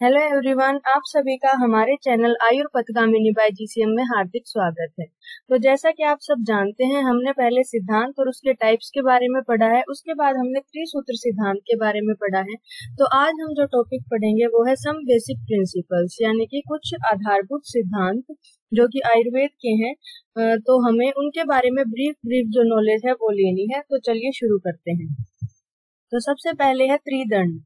Hello everyone, आप सभी का हमारे चैनल आयुर्पथगामिनी बाय जीसीएम में हार्दिक स्वागत है। तो जैसा कि आप सब जानते हैं, हमने पहले सिद्धांत और उसके टाइप्स के बारे में पढ़ा है। उसके बाद हमने त्रिसूत्र सिद्धांत के बारे में पढ़ा है। तो आज हम जो टॉपिक पढ़ेंगे वो है सम बेसिक प्रिंसिपल्स, यानी कि कुछ आधारभूत सिद्धांत जो कि आयुर्वेद के हैं। तो हमें उनके बारे में ब्रीफ जो नॉलेज है वो लेनी है। तो चलिए शुरू करते हैं। तो सबसे पहले है त्रिदंड।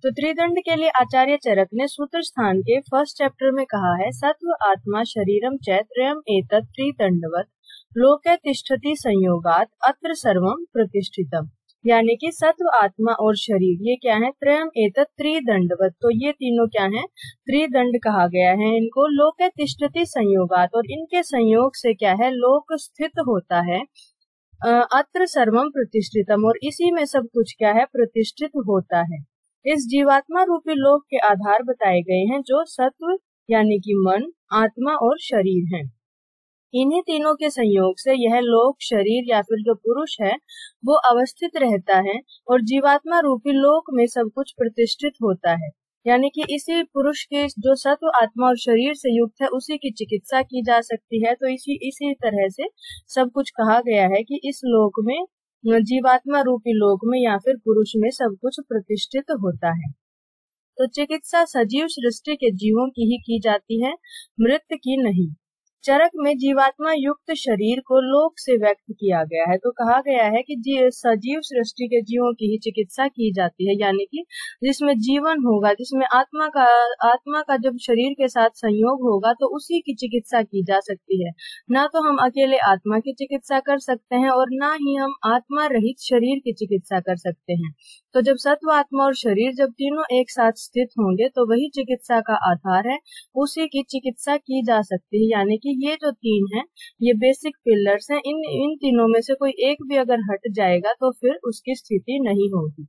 तो त्रिदंड के लिए आचार्य चरक ने सूत्र स्थान के फर्स्ट चैप्टर में कहा है, सत्व आत्मा शरीरम च त्रयम् एतत् त्रिदंडवत् लोके तिष्ठति संयोगात् अत्र सर्वम प्रतिष्ठितम। यानी कि सत्व आत्मा और शरीर ये क्या है, त्रयम् एतत् त्रिदंडवत्। तो ये तीनों क्या है, त्रिदंड कहा गया है इनको। लोके तिष्ठति संयोगात्, और इनके संयोग से क्या है, लोक स्थित होता है। अत्र सर्वम प्रतिष्ठितम, और इसी में सब कुछ क्या है, प्रतिष्ठित होता है। इस जीवात्मा रूपी लोक के आधार बताए गए हैं, जो सत्व यानी कि मन, आत्मा और शरीर हैं। इन्हीं तीनों के संयोग से यह लोक, शरीर या फिर जो पुरुष है वो अवस्थित रहता है, और जीवात्मा रूपी लोक में सब कुछ प्रतिष्ठित होता है। यानी कि इसी पुरुष के जो सत्व, आत्मा और शरीर से युक्त है उसी की चिकित्सा की जा सकती है। तो इसी तरह से सब कुछ कहा गया है कि इस लोक में, जीवात्मा रूपी लोक में या फिर पुरुष में सब कुछ प्रतिष्ठित होता है। तो चिकित्सा सजीव सृष्टि के जीवों की ही की जाती है, मृत की नहीं। चरक में जीवात्मा युक्त शरीर को लोक से व्यक्त किया गया है। तो कहा गया है कि सजीव सृष्टि के जीवों की ही चिकित्सा की जाती है, यानी कि जिसमें जीवन होगा, जिसमें आत्मा का जब शरीर के साथ संयोग होगा तो उसी की चिकित्सा की जा सकती है। ना तो हम अकेले आत्मा की चिकित्सा कर सकते हैं और ना ही हम आत्मा रहित शरीर की चिकित्सा कर सकते हैं। तो जब सत्व, आत्मा और शरीर जब तीनों एक साथ स्थित होंगे तो वही चिकित्सा का आधार है, उसी की चिकित्सा की जा सकती है। यानी कि ये जो तीन हैं, ये बेसिक पिलर्स हैं। इन तीनों में से कोई एक भी अगर हट जाएगा तो फिर उसकी स्थिति नहीं होगी।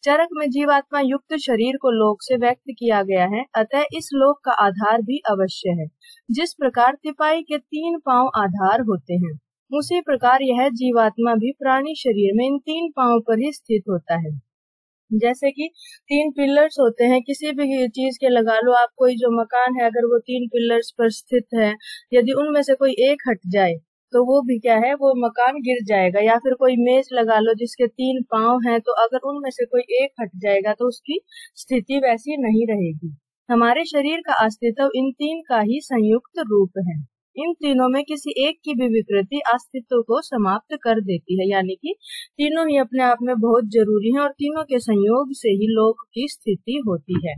चरक में जीवात्मा युक्त शरीर को लोक से व्यक्त किया गया है, अतः इस लोक का आधार भी अवश्य है। जिस प्रकार तिपाई के 3 पांव आधार होते हैं, उसी प्रकार यह जीवात्मा भी प्राणी शरीर में इन 3 पांव पर ही स्थित होता है। जैसे कि 3 पिलर्स होते हैं किसी भी चीज के, लगा लो आप कोई जो मकान है, अगर वो 3 पिलर्स पर स्थित है, यदि उनमें से कोई एक हट जाए तो वो भी क्या है, वो मकान गिर जाएगा। या फिर कोई मेज लगा लो जिसके 3 पांव हैं, तो अगर उनमें से कोई एक हट जाएगा तो उसकी स्थिति वैसी नहीं रहेगी। हमारे शरीर का अस्तित्व इन 3 का ही संयुक्त रूप है। इन तीनों में किसी एक की भी विकृति अस्तित्व को समाप्त कर देती है। यानी कि तीनों ही अपने आप में बहुत जरूरी हैं और तीनों के संयोग से ही लोक की स्थिति होती है।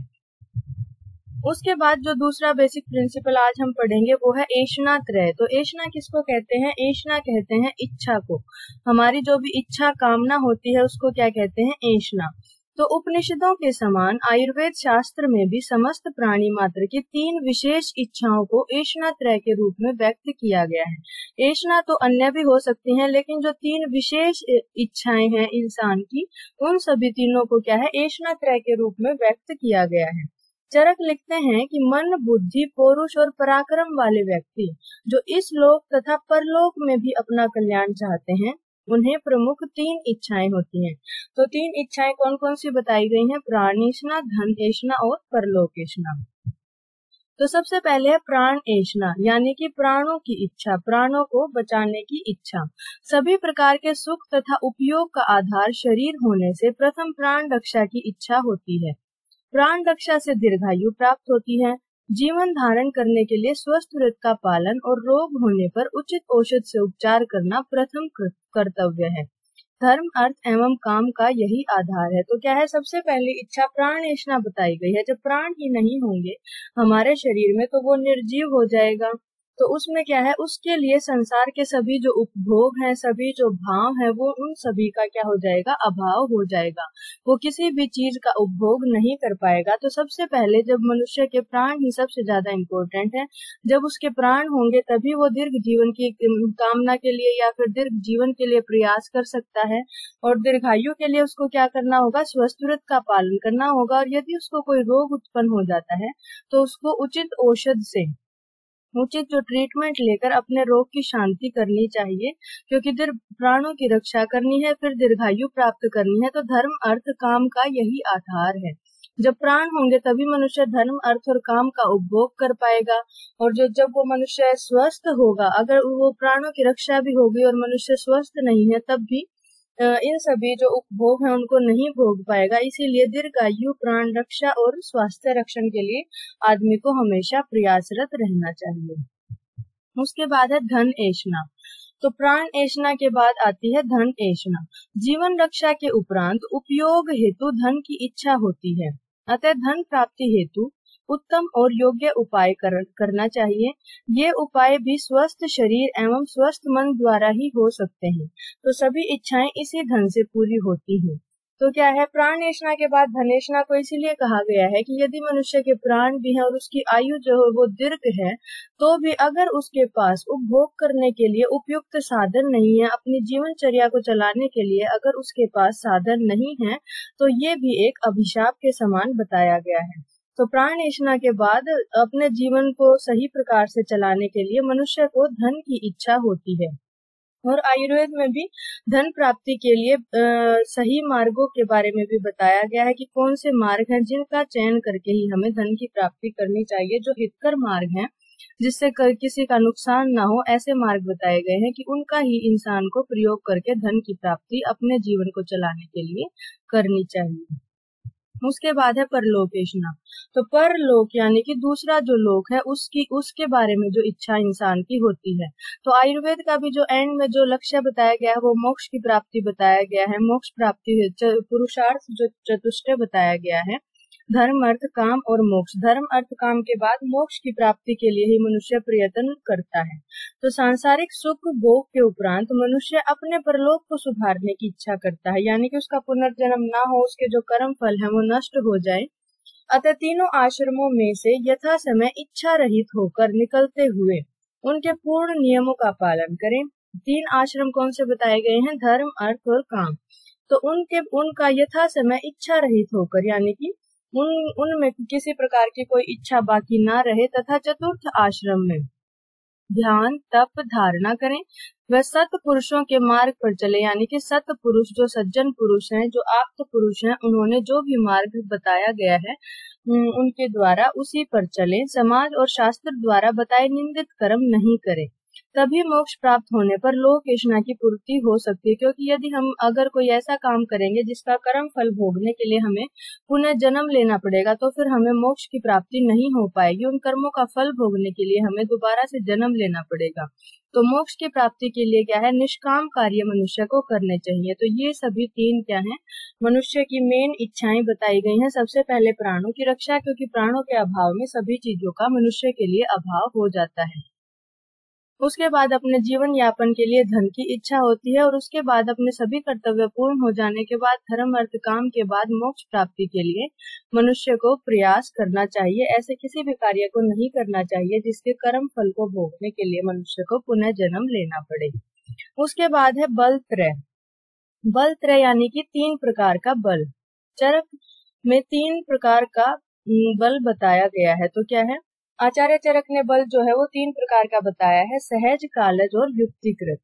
उसके बाद जो दूसरा बेसिक प्रिंसिपल आज हम पढ़ेंगे वो है ऐषणा त्रय। तो ऐषणा किसको कहते हैं? ऐषणा कहते हैं इच्छा को। हमारी जो भी इच्छा, कामना होती है उसको क्या कहते हैं? ऐषणा। तो उपनिषदों के समान आयुर्वेद शास्त्र में भी समस्त प्राणी मात्र की 3 विशेष इच्छाओं को ऐषणा त्रय के रूप में व्यक्त किया गया है। ऐषणा तो अन्य भी हो सकती हैं, लेकिन जो 3 विशेष इच्छाएं हैं इंसान की, उन सभी तीनों को क्या है, ऐषणा त्रय के रूप में व्यक्त किया गया है। चरक लिखते हैं कि मन, बुद्धि, पौरुष और पराक्रम वाले व्यक्ति जो इस लोक तथा परलोक में भी अपना कल्याण चाहते हैं, उन्हें प्रमुख 3 इच्छाएं होती हैं। तो 3 इच्छाएं कौन कौन सी बताई गई हैं? प्राणेषणा, धन ऐषणा और परलोक ऐषणा। तो सबसे पहले है प्राण ऐषणा, यानी कि प्राणों की इच्छा, प्राणों को बचाने की इच्छा। सभी प्रकार के सुख तथा उपयोग का आधार शरीर होने से प्रथम प्राण रक्षा की इच्छा होती है। प्राण रक्षा से दीर्घायु प्राप्त होती है। जीवन धारण करने के लिए स्वस्थ व्रत का पालन और रोग होने पर उचित औषध से उपचार करना प्रथम कर्तव्य है। धर्म, अर्थ एवं काम का यही आधार है। तो क्या है, सबसे पहली इच्छा प्राण ऐषणा बताई गई है। जब प्राण ही नहीं होंगे हमारे शरीर में तो वो निर्जीव हो जाएगा। तो उसमें क्या है, उसके लिए संसार के सभी जो उपभोग हैं, सभी जो भाव हैं, वो उन सभी का क्या हो जाएगा, अभाव हो जाएगा। वो किसी भी चीज का उपभोग नहीं कर पाएगा। तो सबसे पहले जब मनुष्य के प्राण ही सबसे ज्यादा इम्पोर्टेंट है, जब उसके प्राण होंगे तभी वो दीर्घ जीवन की कामना के लिए या फिर दीर्घ जीवन के लिए प्रयास कर सकता है। और दीर्घायु के लिए उसको क्या करना होगा, स्वस्थ व्रत का पालन करना होगा। और यदि उसको कोई रोग उत्पन्न हो जाता है तो उसको उचित औषध से, उचित जो ट्रीटमेंट लेकर अपने रोग की शांति करनी चाहिए, क्योंकि प्राणों की रक्षा करनी है, फिर दीर्घायु प्राप्त करनी है। तो धर्म, अर्थ, काम का यही आधार है। जब प्राण होंगे तभी मनुष्य धर्म, अर्थ और काम का उपभोग कर पाएगा। और जब वो मनुष्य स्वस्थ होगा, अगर वो प्राणों की रक्षा भी होगी और मनुष्य स्वस्थ नहीं है, तब भी इन सभी जो उपभोग है उनको नहीं भोग पाएगा। इसीलिए दीर्घायु, प्राण रक्षा और स्वास्थ्य रक्षण के लिए आदमी को हमेशा प्रयासरत रहना चाहिए। उसके बाद है धन ऐषणा। तो प्राण ऐषणा के बाद आती है धन ऐषणा। जीवन रक्षा के उपरांत उपयोग हेतु धन की इच्छा होती है, अतः धन प्राप्ति हेतु उत्तम और योग्य उपाय करना चाहिए। ये उपाय भी स्वस्थ शरीर एवं स्वस्थ मन द्वारा ही हो सकते हैं। तो सभी इच्छाएं इसी धन से पूरी होती हैं। तो क्या है, प्राण ऐषणा के बाद धनेषणा को इसीलिए कहा गया है कि यदि मनुष्य के प्राण भी हैं और उसकी आयु जो है वो दीर्घ है, तो भी अगर उसके पास उपभोग करने के लिए उपयुक्त साधन नहीं है, अपनी जीवनचर्या को चलाने के लिए अगर उसके पास साधन नहीं है, तो ये भी एक अभिशाप के समान बताया गया है। तो प्राण ऐषणा के बाद अपने जीवन को सही प्रकार से चलाने के लिए मनुष्य को धन की इच्छा होती है। और आयुर्वेद में भी धन प्राप्ति के लिए सही मार्गों के बारे में भी बताया गया है कि कौन से मार्ग हैं जिनका चयन करके ही हमें धन की प्राप्ति करनी चाहिए। जो हितकर मार्ग हैं, जिससे किसी का नुकसान ना हो, ऐसे मार्ग बताए गए हैं कि उनका ही इंसान को प्रयोग करके धन की प्राप्ति अपने जीवन को चलाने के लिए करनी चाहिए। उसके बाद है परलोक ऐषणा। तो परलोक यानी कि दूसरा जो लोक है उसके बारे में जो इच्छा इंसान की होती है। तो आयुर्वेद का भी जो एंड में जो लक्ष्य बताया गया है वो मोक्ष की प्राप्ति बताया गया है। मोक्ष प्राप्ति पुरुषार्थ जो चतुष्टय बताया गया है, धर्म अर्थ काम और मोक्ष। धर्म अर्थ काम के बाद मोक्ष की प्राप्ति के लिए ही मनुष्य प्रयत्न करता है। तो सांसारिक सुख भोग के उपरांत मनुष्य अपने परलोक को सुधारने की इच्छा करता है, यानी कि उसका पुनर्जन्म ना हो, उसके जो कर्म फल है वो नष्ट हो जाए। अतः तीनों आश्रमों में से यथा समय इच्छा रहित होकर निकलते हुए उनके पूर्ण नियमों का पालन करें। 3 आश्रम कौन से बताए गए हैं? धर्म, अर्थ और काम। तो उनका यथा समय इच्छा रहित होकर, यानी कि उनमें किसी प्रकार की कोई इच्छा बाकी ना रहे, तथा चतुर्थ आश्रम में ध्यान, तप, धारणा करें। वह सत पुरुषों के मार्ग पर चले, यानी कि सत पुरुष जो सज्जन पुरुष हैं, जो आप्त पुरुष हैं, उन्होंने जो भी मार्ग बताया गया है उनके द्वारा उसी पर चले। समाज और शास्त्र द्वारा बताए निंदित कर्म नहीं करें, तभी मोक्ष प्राप्त होने पर लोक ऐषणा की पूर्ति हो सकती है। क्योंकि यदि हम अगर कोई ऐसा काम करेंगे जिसका कर्म फल भोगने के लिए हमें पुनः जन्म लेना पड़ेगा, तो फिर हमें मोक्ष की प्राप्ति नहीं हो पाएगी। उन कर्मों का फल भोगने के लिए हमें दोबारा से जन्म लेना पड़ेगा। तो मोक्ष की प्राप्ति के लिए क्या है, निष्काम कार्य मनुष्य को करने चाहिए। तो ये सभी 3 क्या है, मनुष्य की मेन इच्छाएं बताई गई हैं। सबसे पहले प्राणों की रक्षा, क्योंकि प्राणों के अभाव में सभी चीजों का मनुष्य के लिए अभाव हो जाता है। उसके बाद अपने जीवन यापन के लिए धन की इच्छा होती है, और उसके बाद अपने सभी कर्तव्य पूर्ण हो जाने के बाद धर्म, अर्थ, काम के बाद मोक्ष प्राप्ति के लिए मनुष्य को प्रयास करना चाहिए। ऐसे किसी भी कार्य को नहीं करना चाहिए जिसके कर्म फल को भोगने के लिए मनुष्य को पुनः जन्म लेना पड़े। उसके बाद है बल त्रय। बल त्रय यानी कि 3 प्रकार का बल। चरक में 3 प्रकार का बल बताया गया है। तो क्या है, आचार्य चरक ने बल जो है वो 3 प्रकार का बताया है, सहज, कालज और युक्तिकृत।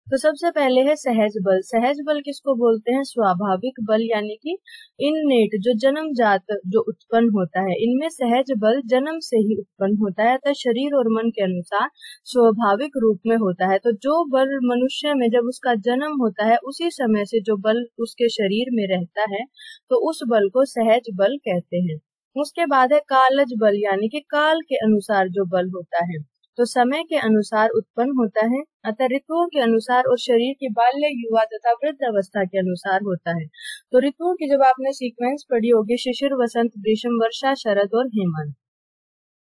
तो सबसे पहले है सहज बल। सहज बल किसको बोलते हैं? स्वाभाविक बल, यानी कि इननेट, जो जन्मजात जो उत्पन्न होता है। इनमें सहज बल जन्म से ही उत्पन्न होता है, तो शरीर और मन के अनुसार स्वाभाविक रूप में होता है। तो जो बल मनुष्य में जब उसका जन्म होता है, उसी समय से जो बल उसके शरीर में रहता है, तो उस बल को सहज बल कहते हैं। उसके बाद है कालज बल, यानी कि काल के अनुसार जो बल होता है, तो समय के अनुसार उत्पन्न होता है, अतः ऋतुओं के अनुसार और शरीर की बाल्य, युवा तथा वृद्ध अवस्था के अनुसार होता है। तो ऋतुओं की जब आपने सीक्वेंस पढ़ी होगी, शिशिर, वसंत, ग्रीष्म, वर्षा, शरद और हेमंत,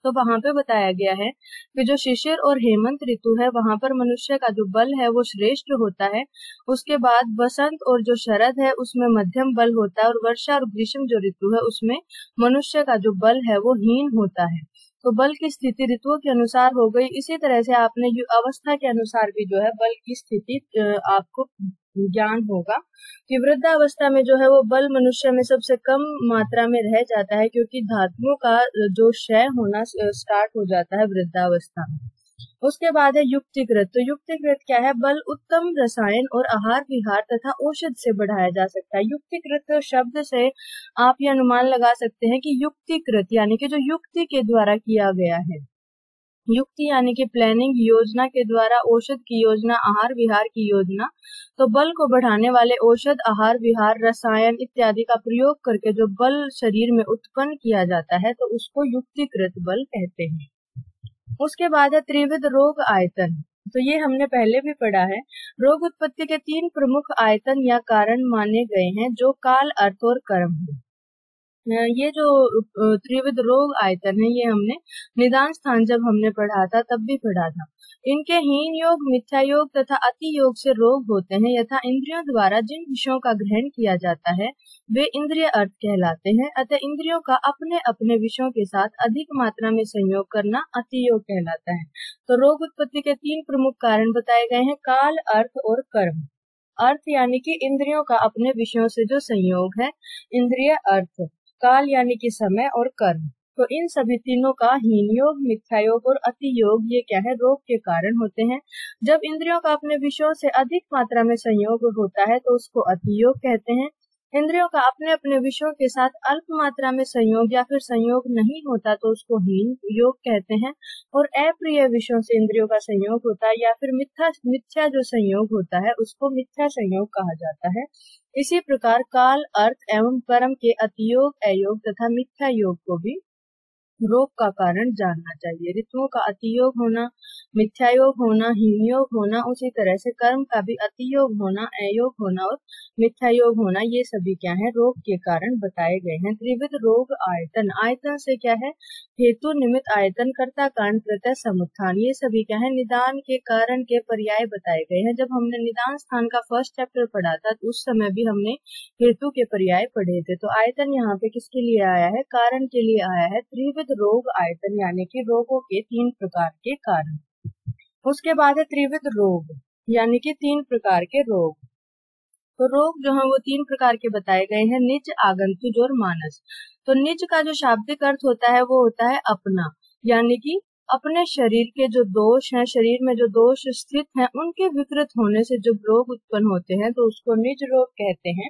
तो वहां पे बताया गया है कि जो शिशिर और हेमंत ऋतु है, वहां पर मनुष्य का जो बल है वो श्रेष्ठ होता है। उसके बाद वसंत और जो शरद है उसमें मध्यम बल होता है, और वर्षा और ग्रीष्म जो ऋतु है उसमें मनुष्य का जो बल है वो हीन होता है। तो बल की स्थिति ऋतुओं के अनुसार हो गई। इसी तरह से आपने अवस्था के अनुसार भी जो है बल की स्थिति आपको ज्ञान होगा कि वृद्धावस्था में जो है वो बल मनुष्य में सबसे कम मात्रा में रह जाता है, क्योंकि धातुओं का जो क्षय होना स्टार्ट हो जाता है वृद्धावस्था में। उसके बाद है युक्तिकृत। तो युक्तिकृत क्या है? बल उत्तम रसायन और आहार विहार तथा औषध से बढ़ाया जा सकता है। युक्तिकृत शब्द से आप ये अनुमान लगा सकते हैं कि युक्तिकृत यानी कि जो युक्ति के द्वारा किया गया है। युक्ति यानी कि प्लानिंग, योजना के द्वारा, औषध की योजना, आहार विहार की योजना। तो बल को बढ़ाने वाले औषध, आहार विहार, रसायन इत्यादि का प्रयोग करके जो बल शरीर में उत्पन्न किया जाता है तो उसको युक्तिकृत बल कहते हैं। उसके बाद है त्रिविध रोग आयतन। तो ये हमने पहले भी पढ़ा है। रोग उत्पत्ति के 3 प्रमुख आयतन या कारण माने गए हैं जो काल, अर्थ और कर्म है। ये जो त्रिविध रोग आयतन है ये हमने निदान स्थान जब हमने पढ़ा था तब भी पढ़ा था। इनके हीन योग, मिथ्या योग तथा अति योग से रोग होते हैं। यथा इंद्रियों द्वारा जिन विषयों का ग्रहण किया जाता है वे इंद्रिय अर्थ कहलाते हैं। अतः इंद्रियों का अपने अपने विषयों के साथ अधिक मात्रा में संयोग करना अति योग कहलाता है। तो रोग उत्पत्ति के 3 प्रमुख कारण बताए गए हैं, काल, अर्थ और कर्म। अर्थ यानी कि इंद्रियों का अपने विषयों से जो संयोग है, इंद्रिय अर्थ, काल यानी कि समय, और कर्म। तो इन सभी तीनों का हीन योग, मिथ्या योग और अति योग ये क्या है? रोग के कारण होते हैं। जब इंद्रियों का अपने विषयों से अधिक मात्रा में संयोग होता है तो उसको अति योग कहते हैं। इंद्रियों का अपने अपने विषयों के साथ अल्प मात्रा में संयोग या फिर संयोग नहीं होता तो उसको हीन योग कहते हैं। और अप्रिय विषयों से इंद्रियों का संयोग होता है या फिर मिथ्या जो संयोग होता है उसको मिथ्या संयोग कहा जाता है। इसी प्रकार काल, अर्थ एवं कर्म के अतियोग, अयोग तथा मिथ्या योग को भी रोग का कारण जानना चाहिए। ऋतुओं का अतियोग होना, मिथ्या योग होना, हीन योग होना, उसी तरह से कर्म का भी अतियोग होना, अयोग होना और मिथ्या योग होना, ये सभी क्या है? रोग के कारण बताए गए हैं। त्रिविध रोग आयतन। आयतन से क्या है? हेतु, निमित्त, आयतन, कर्ता, कारण, प्रत्यय, समुत्थान, ये सभी क्या है? निदान के कारण के पर्याय बताए गए हैं। जब हमने निदान स्थान का फर्स्ट चैप्टर पढ़ा था तो उस समय भी हमने हेतु के पर्याय पढ़े थे। तो आयतन यहाँ पे किसके लिए आया है? कारण के लिए आया है। त्रिविध रोग आयतन यानी कि रोगों के 3 प्रकार के कारण। उसके बाद है त्रिविध रोग यानी कि 3 प्रकार के रोग। तो रोग जो है वो 3 प्रकार के बताए गए हैं, निज, आगंतुज और मानस। तो निज का जो शाब्दिक अर्थ होता है वो होता है अपना, यानी कि अपने शरीर के जो दोष हैं, शरीर में जो दोष स्थित हैं उनके विकृत होने से जो रोग उत्पन्न होते हैं तो उसको निज रोग कहते हैं।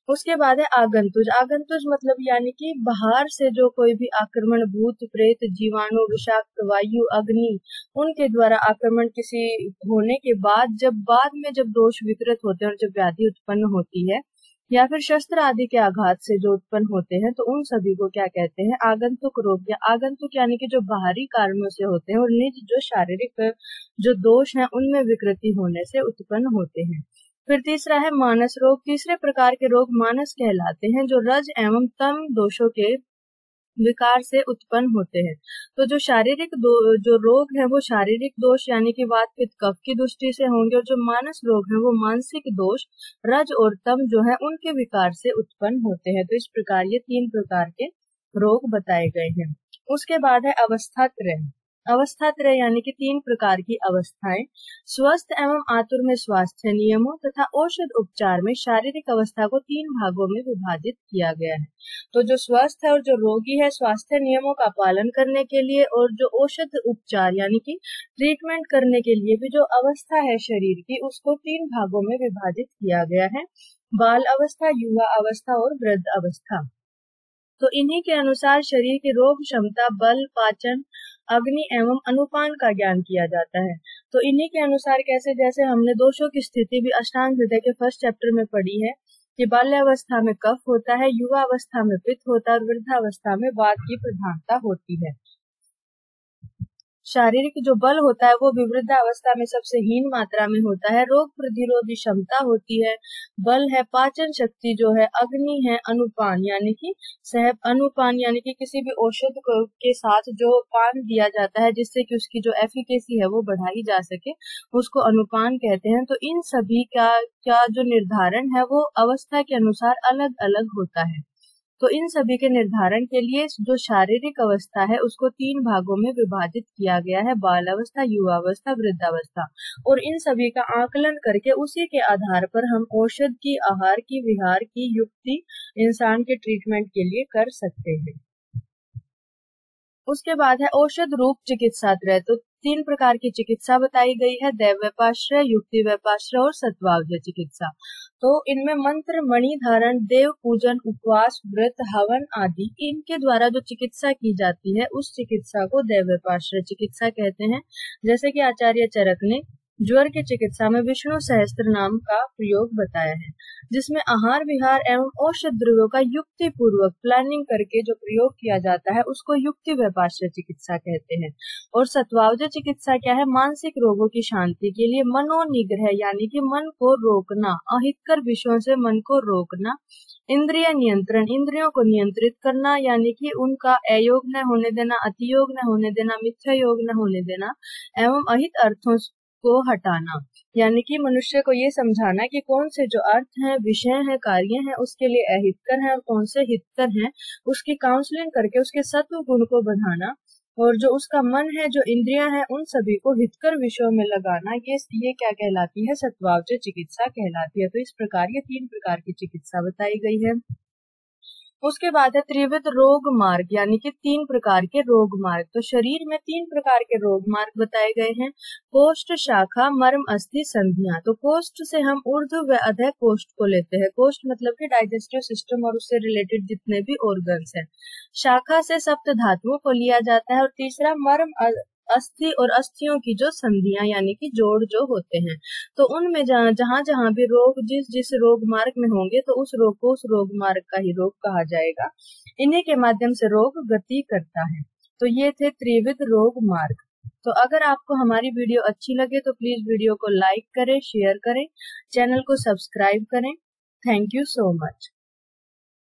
उसके बाद है आगंतुज। आगंतुज मतलब यानी कि बाहर से जो कोई भी आक्रमण, भूत प्रेत, जीवाणु, विषाक्त वायु, अग्नि, उनके द्वारा आक्रमण किसी होने के बाद जब दोष विकृत होते हैं और जब व्याधि उत्पन्न होती है या फिर शस्त्र आदि के आघात से जो उत्पन्न होते हैं तो उन सभी को क्या कहते हैं? आगंतुक रोग। या आगंतुक यानी कि जो बाहरी कारणों से होते हैं, और निज जो शारीरिक जो दोष हैं उनमें विकृति होने से उत्पन्न होते हैं। फिर तीसरा है मानस रोग। तीसरे प्रकार के रोग मानस कहलाते हैं जो रज एवं तम दोषों के विकार से उत्पन्न होते हैं। तो जो शारीरिक जो रोग है वो शारीरिक दोष यानी कि वात, पित्त, कफ की दृष्टि से होंगे, और जो मानस रोग है वो मानसिक दोष रज और तम जो है उनके विकार से उत्पन्न होते हैं। तो इस प्रकार ये 3 प्रकार के रोग बताए गए हैं। उसके बाद है अवस्थात्रय। अवस्थात्रय यानी कि 3 प्रकार की अवस्थाएं। स्वस्थ एवं आतुर में स्वास्थ्य नियमों तथा औषध उपचार में शारीरिक अवस्था को 3 भागों में विभाजित किया गया है। तो जो स्वस्थ है और जो रोगी है, स्वास्थ्य नियमों का पालन करने के लिए और जो औषध उपचार यानी कि ट्रीटमेंट करने के लिए भी जो अवस्था है शरीर की उसको 3 भागों में विभाजित किया गया है, बाल अवस्था, युवा अवस्था और वृद्ध अवस्था। तो इन्हीं के अनुसार शरीर की रोग क्षमता, बल, पाचन, अग्नि एवं अनुपान का ज्ञान किया जाता है। तो इन्हीं के अनुसार कैसे, जैसे हमने दोषों की स्थिति भी अष्टांग हृदय के फर्स्ट चैप्टर में पढ़ी है कि बाल्यावस्था में कफ होता है, युवा अवस्था में पित्त होता है और वृद्धावस्था में वात की प्रधानता होती है। शारीरिक जो बल होता है वो भी वृद्धावस्था में सबसे हीन मात्रा में होता है। रोग प्रतिरोधी क्षमता होती है, बल है, पाचन शक्ति जो है, अग्नि है, अनुपान यानी कि अनुपान यानी कि किसी भी औषध के साथ जो पान दिया जाता है जिससे कि उसकी जो एफिकेसी है वो बढ़ाई जा सके, उसको अनुपान कहते हैं। तो इन सभी का जो निर्धारण है वो अवस्था के अनुसार अलग अलग होता है। तो इन सभी के निर्धारण के लिए जो शारीरिक अवस्था है उसको 3 भागों में विभाजित किया गया है, बाल अवस्था, युवा अवस्था, वृद्धावस्था। और इन सभी का आकलन करके उसी के आधार पर हम औषध की, आहार की, विहार की युक्ति इंसान के ट्रीटमेंट के लिए कर सकते हैं। उसके बाद है औषध रूप चिकित्सात्रय। तो तीन प्रकार की चिकित्सा बताई गई है, दैवव्यपाश्रय, युक्ति व्यपाश्रय और सत्वावजय चिकित्सा। तो इनमें मंत्र, मणि धारण, देव पूजन, उपवास, व्रत, हवन आदि इनके द्वारा जो चिकित्सा की जाती है उस चिकित्सा को दैवव्यपाश्रय चिकित्सा कहते हैं। जैसे कि आचार्य चरक ने ज्वर की चिकित्सा में विष्णु सहस्त्र नाम का प्रयोग बताया है, जिसमें आहार विहार एवं औषध द्रव्यों का युक्ति पूर्वक प्लानिंग करके जो प्रयोग किया जाता है उसको युक्ति व्यपाश्रय चिकित्सा कहते हैं। और सत्वावजय चिकित्सा क्या है? मानसिक रोगों की शांति के लिए मनोनिग्रह यानी कि मन को रोकना, अहितकर विषयों से मन को रोकना, इंद्रिय नियंत्रण, इंद्रियों को नियंत्रित करना यानी कि उनका अयोग न होने देना, अतियोग न होने देना, मिथ्या योग न होने देना, एवं अहित अर्थों को हटाना यानी कि मनुष्य को ये समझाना कि कौन से जो अर्थ हैं, विषय हैं, कार्य हैं उसके लिए अहितकर हैं और कौन से हितकर हैं, उसकी काउंसलिंग करके उसके सत्व गुण को बढ़ाना, और जो उसका मन है, जो इंद्रियां हैं, उन सभी को हितकर विषयों में लगाना, ये क्या कहलाती है? सत्वावजय चिकित्सा कहलाती है। तो इस प्रकार ये तीन प्रकार की चिकित्सा बताई गई है। उसके बाद है त्रिविध रोग मार्ग यानी कि तीन प्रकार के रोग मार्ग। तो शरीर में तीन प्रकार के रोग मार्ग बताए गए हैं, कोष्ठ, शाखा, मर्म, अस्थि, संधियां। तो कोष्ठ से हम ऊर्ध्व व अधः कोष्ठ को लेते हैं। कोष्ठ मतलब कि डाइजेस्टिव सिस्टम और उससे रिलेटेड जितने भी ऑर्गन्स हैं। शाखा से सप्त धातुओं को लिया जाता है और तीसरा मर्म, अस्थि और अस्थियों की जो संधियां यानी कि जोड़ जो होते हैं। तो उनमें जहां भी रोग जिस रोग मार्ग में होंगे तो उस रोग को उस रोग मार्ग का ही रोग कहा जाएगा। इन्हीं के माध्यम से रोग गति करता है। तो ये थे त्रिविध रोग मार्ग। तो अगर आपको हमारी वीडियो अच्छी लगे तो प्लीज वीडियो को लाइक करें, शेयर करें, चैनल को सब्सक्राइब करें। Thank you so much.